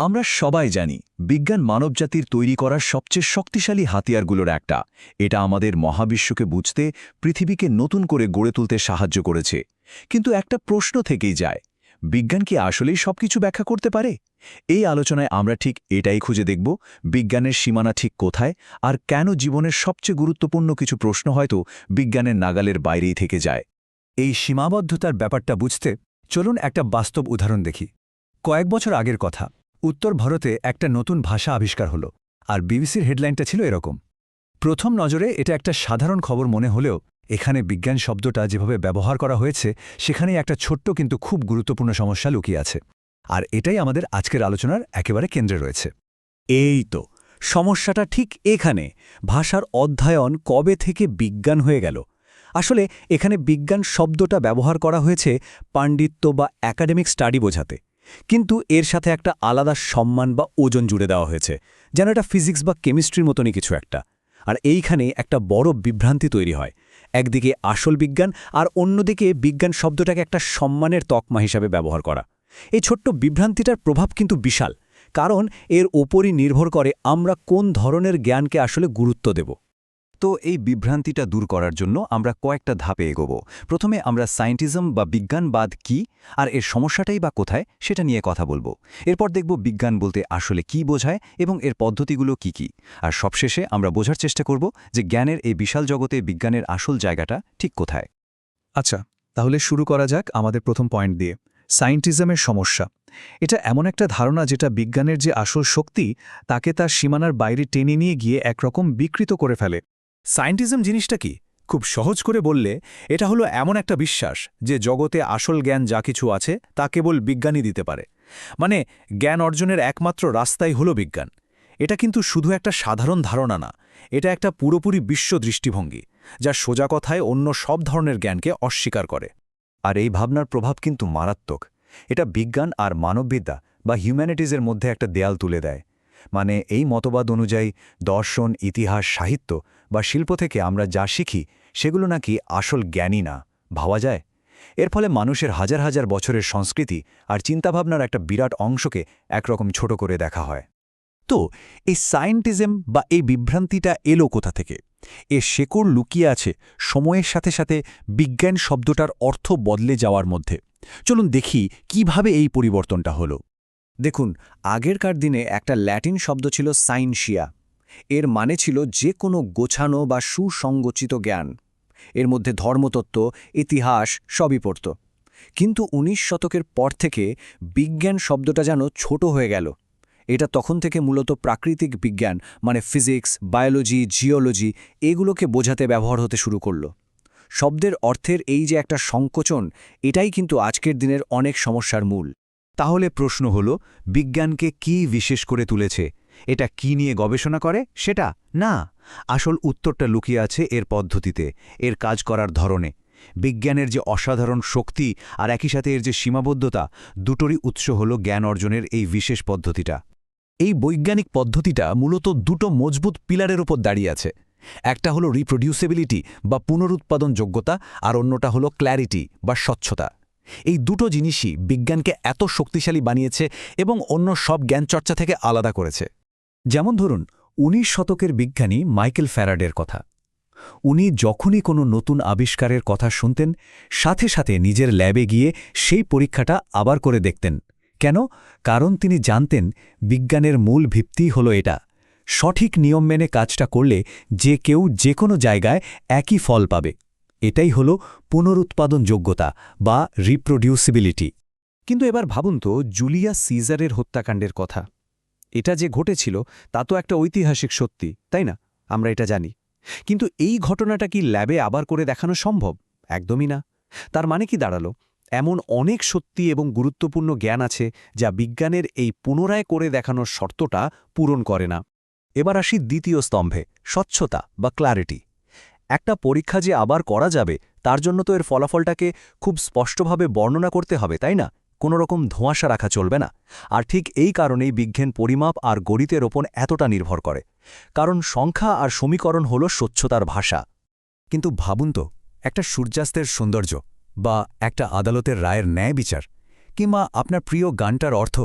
আমরা সবাই জানি বিজ্ঞান মানবজাতির তৈরি করার সবচেয়ে শক্তিশালী হাতিয়ারগুলোর একটা। এটা আমাদের মহাবিশ্বকে বুঝতে, পৃথিবীকে নতুন করে গড়ে তুলতে সাহায্য করেছে। কিন্তু একটা প্রশ্ন থেকেই যায়, বিজ্ঞান কি আসলেই সবকিছু ব্যাখ্যা করতে পারে? এই আলোচনায় আমরা ঠিক এটাই খুঁজে দেখব, বিজ্ঞানের সীমানা ঠিক কোথায়, আর কেন জীবনের সবচেয়ে গুরুত্বপূর্ণ কিছু প্রশ্ন হয়তো বিজ্ঞানের নাগালের বাইরেই থেকে যায়। এই সীমাবদ্ধতার ব্যাপারটা বুঝতে চলুন একটা বাস্তব উদাহরণ দেখি। কয়েক বছর আগের কথা, উত্তর ভারতে একটা নতুন ভাষা আবিষ্কার হলো, আর বিবিসির হেডলাইনটা ছিল এরকম। প্রথম নজরে এটা একটা সাধারণ খবর মনে হলেও এখানে বিজ্ঞান শব্দটা যেভাবে ব্যবহার করা হয়েছে সেখানেই একটা ছোট্ট কিন্তু খুব গুরুত্বপূর্ণ সমস্যা লুকিয়ে আছে। আর এটাই আমাদের আজকের আলোচনার একেবারে কেন্দ্রে রয়েছে। এই তো সমস্যাটা ঠিক এখানে। ভাষার অধ্যয়ন কবে থেকে বিজ্ঞান হয়ে গেল? আসলে এখানে বিজ্ঞান শব্দটা ব্যবহার করা হয়েছে পাণ্ডিত্য বা একাডেমিক স্টাডি বোঝাতে, কিন্তু এর সাথে একটা আলাদা সম্মান বা ওজন জুড়ে দেওয়া হয়েছে, যেন এটা ফিজিক্স বা কেমিস্ট্রির মতনই কিছু একটা। আর এইখানে একটা বড় বিভ্রান্তি তৈরি হয়। একদিকে আসল বিজ্ঞান আর অন্যদিকে বিজ্ঞান শব্দটাকে একটা সম্মানের তকমা হিসাবে ব্যবহার করা। এই ছোট্ট বিভ্রান্তিটার প্রভাব কিন্তু বিশাল, কারণ এর ওপরই নির্ভর করে আমরা কোন ধরনের জ্ঞানকে আসলে গুরুত্ব দেব। তো এই বিভ্রান্তিটা দূর করার জন্য আমরা কয়েকটা ধাপে এগোব। প্রথমে আমরা সায়েন্টিজম বা বিজ্ঞানবাদ কি আর এর সমস্যাটাই বা কোথায় সেটা নিয়ে কথা বলবো। এরপর দেখব বিজ্ঞান বলতে আসলে কি বোঝায় এবং এর পদ্ধতিগুলো কি কি। আর সবশেষে আমরা বোঝার চেষ্টা করব যে জ্ঞানের এই বিশাল জগতে বিজ্ঞানের আসল জায়গাটা ঠিক কোথায়। আচ্ছা, তাহলে শুরু করা যাক আমাদের প্রথম পয়েন্ট দিয়ে, সায়েন্টিজমের সমস্যা। এটা এমন একটা ধারণা যেটা বিজ্ঞানের যে আসল শক্তি তাকে তার সীমানার বাইরে টেনে নিয়ে গিয়ে একরকম বিকৃত করে ফেলে। সায়েন্টিজম জিনিসটা কি? খুব সহজ করে বললে এটা হলো এমন একটা বিশ্বাস যে জগতে আসল জ্ঞান যা কিছু আছে তা কেবল বিজ্ঞানই দিতে পারে। মানে জ্ঞান অর্জনের একমাত্র রাস্তাই হলো বিজ্ঞান। এটা কিন্তু শুধু একটা সাধারণ ধারণা না, এটা একটা পুরোপুরি বিশ্ব দৃষ্টিভঙ্গি, যা সোজা কথায় অন্য সব ধরনের জ্ঞানকে অস্বীকার করে। আর এই ভাবনার প্রভাব কিন্তু মারাত্মক। এটা বিজ্ঞান আর মানববিদ্যা বা হিউম্যানিটিজের মধ্যে একটা দেয়াল তুলে দেয়। মানে এই মতবাদ অনুযায়ী দর্শন, ইতিহাস, সাহিত্য বা শিল্প থেকে আমরা যা শিখি সেগুলো নাকি আসল জ্ঞানই না, ভাবা যায়। এর ফলে মানুষের হাজার হাজার বছরের সংস্কৃতি আর চিন্তাভাবনার একটা বিরাট অংশকে একরকম ছোট করে দেখা হয়। তো এই সায়েন্টিজম বা এই বিভ্রান্তিটা এলো কোথা থেকে? এর শেকড় লুকিয়ে আছে সময়ের সাথে সাথে বিজ্ঞান শব্দটার অর্থ বদলে যাওয়ার মধ্যে। চলুন দেখি কিভাবে এই পরিবর্তনটা হলো। দেখুন, আগেরকার দিনে একটা ল্যাটিন শব্দ ছিল সাইন্সিয়া। এর মানে ছিল যে কোনো গোছানো বা সুসংগঠিত জ্ঞান। এর মধ্যে ধর্মতত্ত্ব, ইতিহাস সবই পড়ত। কিন্তু ১৯ শতকের পর থেকে বিজ্ঞান শব্দটা যেন ছোট হয়ে গেল। এটা তখন থেকে মূলত প্রাকৃতিক বিজ্ঞান মানে ফিজিক্স, বায়োলজি, জিওলজি এগুলোকে বোঝাতে ব্যবহার হতে শুরু করল। শব্দের অর্থের এই যে একটা সংকোচন, এটাই কিন্তু আজকের দিনের অনেক সমস্যার মূল। তাহলে প্রশ্ন হল, বিজ্ঞানকে কি বিশেষ করে তুলেছে? এটা কি নিয়ে গবেষণা করে সেটা না, আসল উত্তরটা লুকিয়ে আছে এর পদ্ধতিতে, এর কাজ করার ধরনে। বিজ্ঞানের যে অসাধারণ শক্তি আর একই সাথে এর যে সীমাবদ্ধতা, দুটোরই উৎস হল জ্ঞান অর্জনের এই বিশেষ পদ্ধতিটা। এই বৈজ্ঞানিক পদ্ধতিটা মূলত দুটো মজবুত পিলারের উপর দাঁড়িয়ে আছে। একটা হলো রিপ্রোডিউসিবিলিটি বা পুনরুৎপাদন যোগ্যতা, আর অন্যটা হলো ক্ল্যারিটি বা স্বচ্ছতা। এই দুটো জিনিসই বিজ্ঞানকে এত শক্তিশালী বানিয়েছে এবং অন্য সব জ্ঞানচর্চা থেকে আলাদা করেছে। যেমন ধরুন ১৯ শতকের বিজ্ঞানী মাইকেল ফ্যারাডের কথা। উনি যখনই কোনো নতুন আবিষ্কারের কথা শুনতেন, সাথে সাথে নিজের ল্যাবে গিয়ে সেই পরীক্ষাটা আবার করে দেখতেন। কেন? কারণ তিনি জানতেন বিজ্ঞানের মূল ভিত্তি হলো এটা, সঠিক নিয়ম মেনে কাজটা করলে যে কেউ যে কোনো জায়গায় একই ফল পাবে। এটাই হলো পুনরুৎপাদন যোগ্যতা বা রিপ্রোডিউসিবিলিটি। কিন্তু এবার ভাবুন তো জুলিয়াস সিজারের হত্যাকাণ্ডের কথা। এটা যে ঘটেছিল তা তো একটা ঐতিহাসিক সত্যি, তাই না? আমরা এটা জানি। কিন্তু এই ঘটনাটা কি ল্যাবে আবার করে দেখানো সম্ভব? একদমই না। তার মানে কি দাঁড়ালো? এমন অনেক সত্যি এবং গুরুত্বপূর্ণ জ্ঞান আছে যা বিজ্ঞানের এই পুনরায় করে দেখানোর শর্তটা পূরণ করে না। এবার আসি দ্বিতীয় স্তম্ভে, স্বচ্ছতা বা ক্ল্যারিটি। একটা পরীক্ষা যে আবার করা যাবে তার জন্য তো এর ফলাফলটাকে খুব স্পষ্টভাবে বর্ণনা করতে হবে, তাই না? কোনো রকম ধোঁয়াশা রাখা চলবে না। আর ঠিক এই কারণেই বিজ্ঞান পরিমাপ আর গণিতের ওপর এতটা নির্ভর করে, কারণ সংখ্যা আর সমীকরণ হল স্বচ্ছতার ভাষা। কিন্তু ভাবুন তো, একটা সূর্যাস্তের সৌন্দর্য বা একটা আদালতের রায়ের ন্যায় বিচার কিংবা আপনার প্রিয় গানটার অর্থ,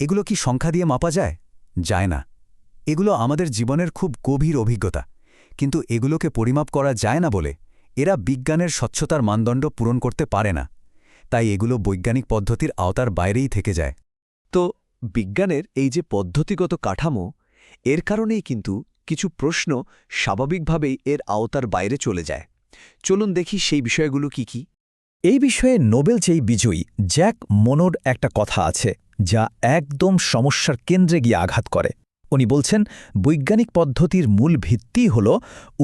এগুলো কি সংখ্যা দিয়ে মাপা যায়? যায় না। এগুলো আমাদের জীবনের খুব গভীর অভিজ্ঞতা, কিন্তু এগুলোকে পরিমাপ করা যায় না বলে এরা বিজ্ঞানের স্বচ্ছতার মানদণ্ড পূরণ করতে পারে না। তাই এগুলো বৈজ্ঞানিক পদ্ধতির আওতার বাইরেই থেকে যায়। তো বিজ্ঞানের এই যে পদ্ধতিগত কাঠামো, এর কারণেই কিন্তু কিছু প্রশ্ন স্বাভাবিকভাবেই এর আওতার বাইরে চলে যায়। চলুন দেখি সেই বিষয়গুলো কি কি। এই বিষয়ে নোবেল যেই বিজয়ী জ্যাক মনোর একটা কথা আছে যা একদম সমস্যার কেন্দ্রে গিয়ে আঘাত করে। উনি বলছেন, বৈজ্ঞানিক পদ্ধতির মূল ভিত্তিই হল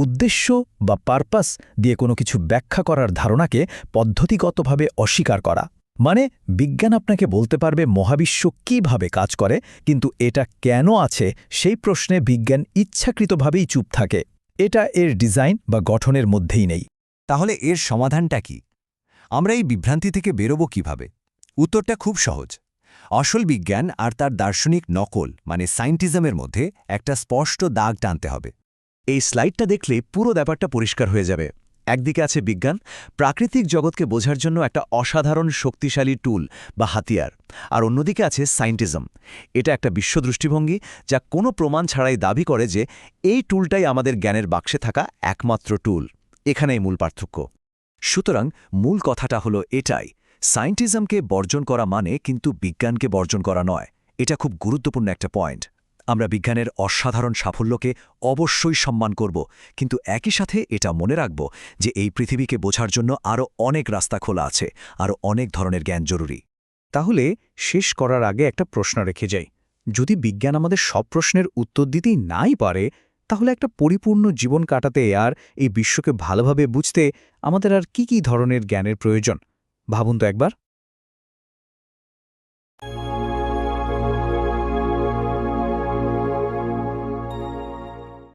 উদ্দেশ্য বা পারপাস দিয়ে কোনো কিছু ব্যাখ্যা করার ধারণাকে পদ্ধতিগতভাবে অস্বীকার করা। মানে বিজ্ঞান আপনাকে বলতে পারবে মহাবিশ্ব কিভাবে কাজ করে, কিন্তু এটা কেন আছে সেই প্রশ্নে বিজ্ঞান ইচ্ছাকৃতভাবেই চুপ থাকে। এটা এর ডিজাইন বা গঠনের মধ্যেই নেই। তাহলে এর সমাধানটা কি? আমরা এই বিভ্রান্তি থেকে বেরোব কিভাবে? উত্তরটা খুব সহজ। আসল বিজ্ঞান আর তার দার্শনিক নকল মানে সায়েন্টিজমের মধ্যে একটা স্পষ্ট দাগ টানতে হবে। এই স্লাইডটা দেখলে পুরো ব্যাপারটা পরিষ্কার হয়ে যাবে। একদিকে আছে বিজ্ঞান, প্রাকৃতিক জগৎকে বোঝার জন্য একটা অসাধারণ শক্তিশালী টুল বা হাতিয়ার, আর অন্যদিকে আছে সায়েন্টিজম। এটা একটা বিশ্বদৃষ্টিভঙ্গি যা কোনো প্রমাণ ছাড়াই দাবি করে যে এই টুলটাই আমাদের জ্ঞানের বাক্সে থাকা একমাত্র টুল। এখানেই মূল পার্থক্য। সুতরাং মূল কথাটা হলো এটাই, সায়েন্টিজমকে বর্জন করা মানে কিন্তু বিজ্ঞানকে বর্জন করা নয়। এটা খুব গুরুত্বপূর্ণ একটা পয়েন্ট। আমরা বিজ্ঞানের অসাধারণ সাফল্যকে অবশ্যই সম্মান করব, কিন্তু একই সাথে এটা মনে রাখব যে এই পৃথিবীকে বোঝার জন্য আরও অনেক রাস্তা খোলা আছে, আরও অনেক ধরনের জ্ঞান জরুরি। তাহলে শেষ করার আগে একটা প্রশ্ন রেখে যাই। যদি বিজ্ঞান আমাদের সব প্রশ্নের উত্তর দিতেই নাই পারে, তাহলে একটা পরিপূর্ণ জীবন কাটাতে আর এই বিশ্বকে ভালোভাবে বুঝতে আমাদের আর কি ধরনের জ্ঞানের প্রয়োজন? ভাবুন তো একবার।